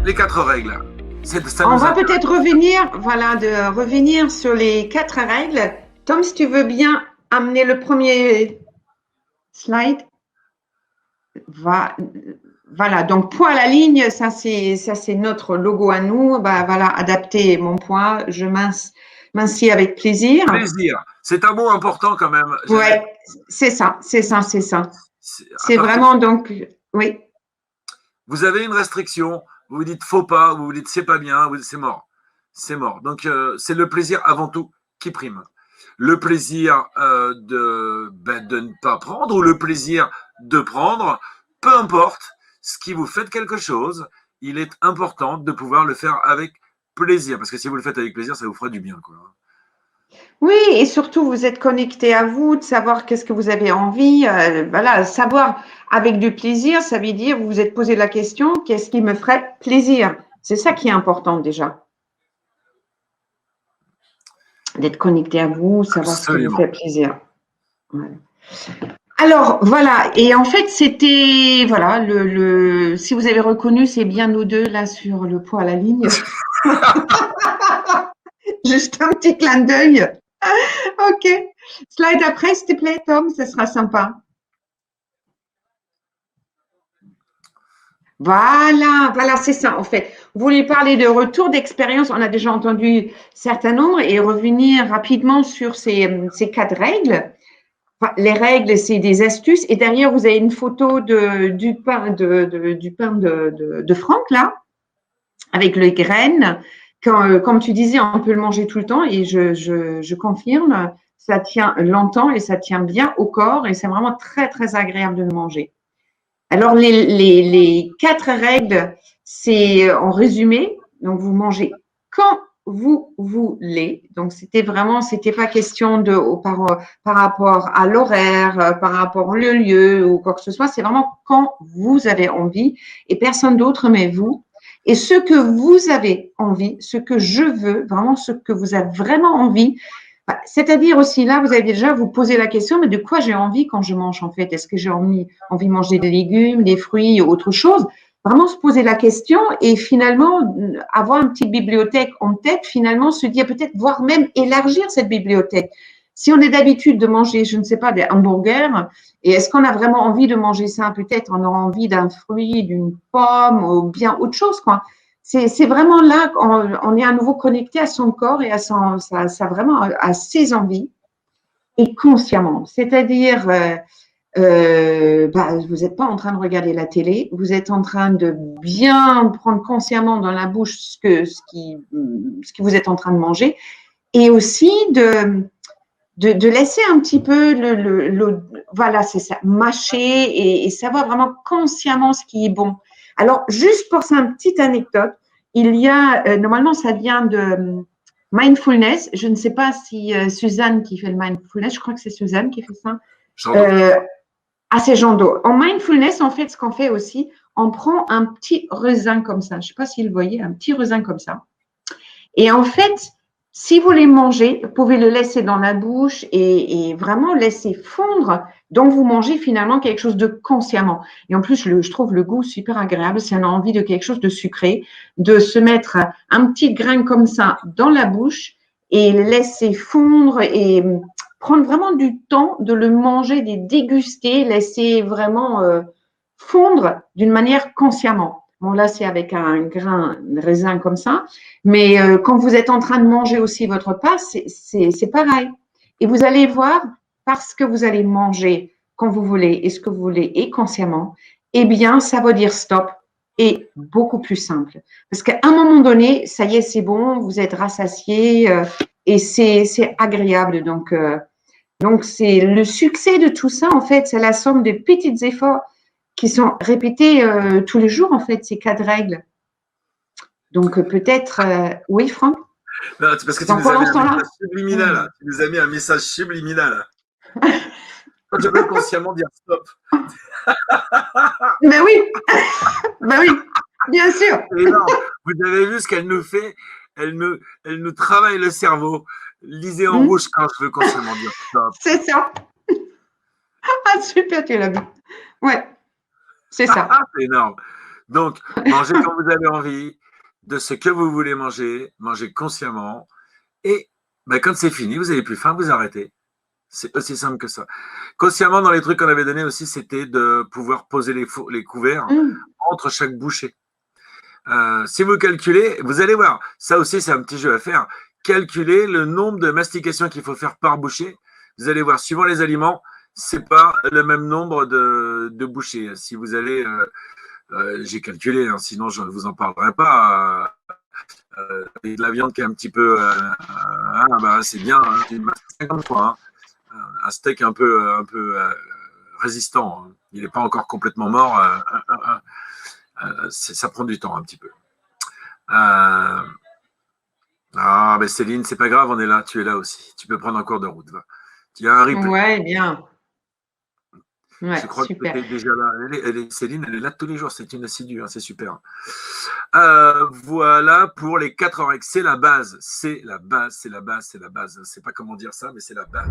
les 4 règles. Ça On nous va intéresse. peut-être revenir, voilà, de revenir sur les 4 règles. Tom, si tu veux bien amener le premier slide. Voilà, donc poids à la ligne, ça c'est notre logo à nous. Bah, voilà, adapter mon poids, je mincis avec plaisir. Plaisir. C'est un mot important quand même. Ouais, c'est ça, c'est ça, c'est ça. À C'est partir, vraiment donc, oui. vous avez une restriction, vous vous dites faut pas, vous vous dites c'est pas bien, c'est mort. C'est mort. Donc, c'est le plaisir avant tout qui prime. Le plaisir de ne pas prendre ou le plaisir de prendre, peu importe, ce qui vous fait quelque chose, il est important de pouvoir le faire avec plaisir. Parce que si vous le faites avec plaisir, ça vous fera du bien, quoi. Oui, et surtout, vous êtes connecté à vous, de savoir qu'est-ce que vous avez envie. Voilà, savoir avec du plaisir, ça veut dire vous vous êtes posé la question, qu'est-ce qui me ferait plaisir? C'est ça qui est important déjà, d'être connecté à vous, savoir ce qui vous fait Absolument. plaisir. Voilà. Alors, voilà, et en fait, c'était, voilà, si vous avez reconnu, c'est bien nous deux là sur le poids à la ligne. Juste un petit clin d'œil. Ok. Slide après, s'il te plaît, Tom, ça sera sympa. Voilà, c'est ça en fait. Vous voulez parler de retour d'expérience, on a déjà entendu certains nombres et revenir rapidement sur ces 4 règles. Enfin, les règles, c'est des astuces et derrière vous avez une photo du pain de Franck là, avec les graines. Comme tu disais, on peut le manger tout le temps et je confirme, ça tient longtemps et ça tient bien au corps et c'est vraiment très très agréable de le manger. Alors, les 4 règles, c'est en résumé. Donc, vous mangez quand vous voulez. Donc, c'était pas question par rapport à l'horaire, par rapport au lieu ou quoi que ce soit. C'est vraiment quand vous avez envie et personne d'autre mais vous. Et ce que vous avez envie, ce que je veux, vraiment ce que vous avez vraiment envie, c'est-à-dire aussi là, vous avez déjà vous poser la question, mais de quoi j'ai envie quand je mange en fait? Est-ce que j'ai envie de manger des légumes, des fruits, autre chose? Vraiment se poser la question et finalement avoir une petite bibliothèque en tête, finalement se dire peut-être, voire même élargir cette bibliothèque. Si on est d'habitude de manger, je ne sais pas, des hamburgers, et est-ce qu'on a vraiment envie de manger ça? Peut-être on aura envie d'un fruit, d'une pomme ou bien autre chose, quoi. C'est vraiment là qu'on est à nouveau connecté à son corps et vraiment à ses envies et consciemment. C'est-à-dire, vous n'êtes pas en train de regarder la télé, vous êtes en train de bien prendre consciemment dans la bouche ce que vous êtes en train de manger et aussi de laisser un petit peu voilà, c'est ça, mâcher et savoir vraiment consciemment ce qui est bon. Alors, juste pour ça, une petite anecdote, il y a, normalement, ça vient de mindfulness. Je ne sais pas si Suzanne qui fait le mindfulness, je crois que c'est Suzanne qui fait ça. Jean d'eau. Euh, c'est Jean d'eau. En mindfulness, en fait, ce qu'on fait aussi, on prend un petit raisin comme ça. Je ne sais pas si vous voyez, un petit raisin comme ça. Et en fait, si vous les mangez, vous pouvez le laisser dans la bouche et vraiment laisser fondre. Donc, vous mangez finalement quelque chose de consciemment. Et en plus, je trouve le goût super agréable. Si on a envie de quelque chose de sucré, de se mettre un petit grain comme ça dans la bouche et laisser fondre et prendre vraiment du temps de le manger, de déguster, laisser vraiment fondre d'une manière consciemment. Bon, là, c'est avec un grain de raisin comme ça. Mais quand vous êtes en train de manger aussi votre repas, c'est pareil. Et vous allez voir, parce que vous allez manger quand vous voulez et ce que vous voulez et consciemment, eh bien, ça va dire stop et beaucoup plus simple. Parce qu'à un moment donné, ça y est, c'est bon, vous êtes rassasié et c'est agréable. Donc, c'est le succès de tout ça, en fait, c'est la somme de petits efforts qui sont répétés tous les jours, en fait, ces 4 règles. Donc, peut-être, oui, Franck, Non, c'est parce que c'est tu nous encore as mis dans ce un message temps-là? subliminal. Tu nous as mis un message subliminal. Je peux consciemment dire stop. Ben oui, ben oui, bien sûr, C'est énorme. Vous avez vu ce qu'elle nous fait? Elle nous travaille le cerveau. Lisez en rouge quand je veux consciemment dire stop. c'est ça. Ah, super, tu l'as vu. Ouais, c'est ça. C'est énorme. Donc, mangez quand vous avez envie, de ce que vous voulez manger, mangez consciemment. Et quand c'est fini, vous n'avez plus faim, vous arrêtez. C'est aussi simple que ça. Consciemment, dans les trucs qu'on avait donnés aussi, c'était de pouvoir poser les couverts entre chaque bouchée. Si vous calculez, vous allez voir, ça aussi c'est un petit jeu à faire. Calculez le nombre de mastications qu'il faut faire par bouchée. Vous allez voir, suivant les aliments, c'est pas le même nombre de bouchées. Si vous allez, j'ai calculé, hein, sinon je ne vous en parlerai pas. Avec de la viande qui est un petit peu, c'est bien, hein, 50 fois. Hein. Un steak un peu résistant. Hein. Il n'est pas encore complètement mort. Ça prend du temps un petit peu. Céline, c'est pas grave, on est là, tu es là aussi. Tu peux prendre un cours de route. Va. Tu as un replay. Ouais, bien. Ouais, je crois super. Que tu es déjà là. Céline, elle est là tous les jours, c'est une assidue, hein, c'est super. Voilà pour les 4 règles. C'est la base, c'est la base, c'est la base, c'est la base. Je ne sais pas comment dire ça, mais c'est la base.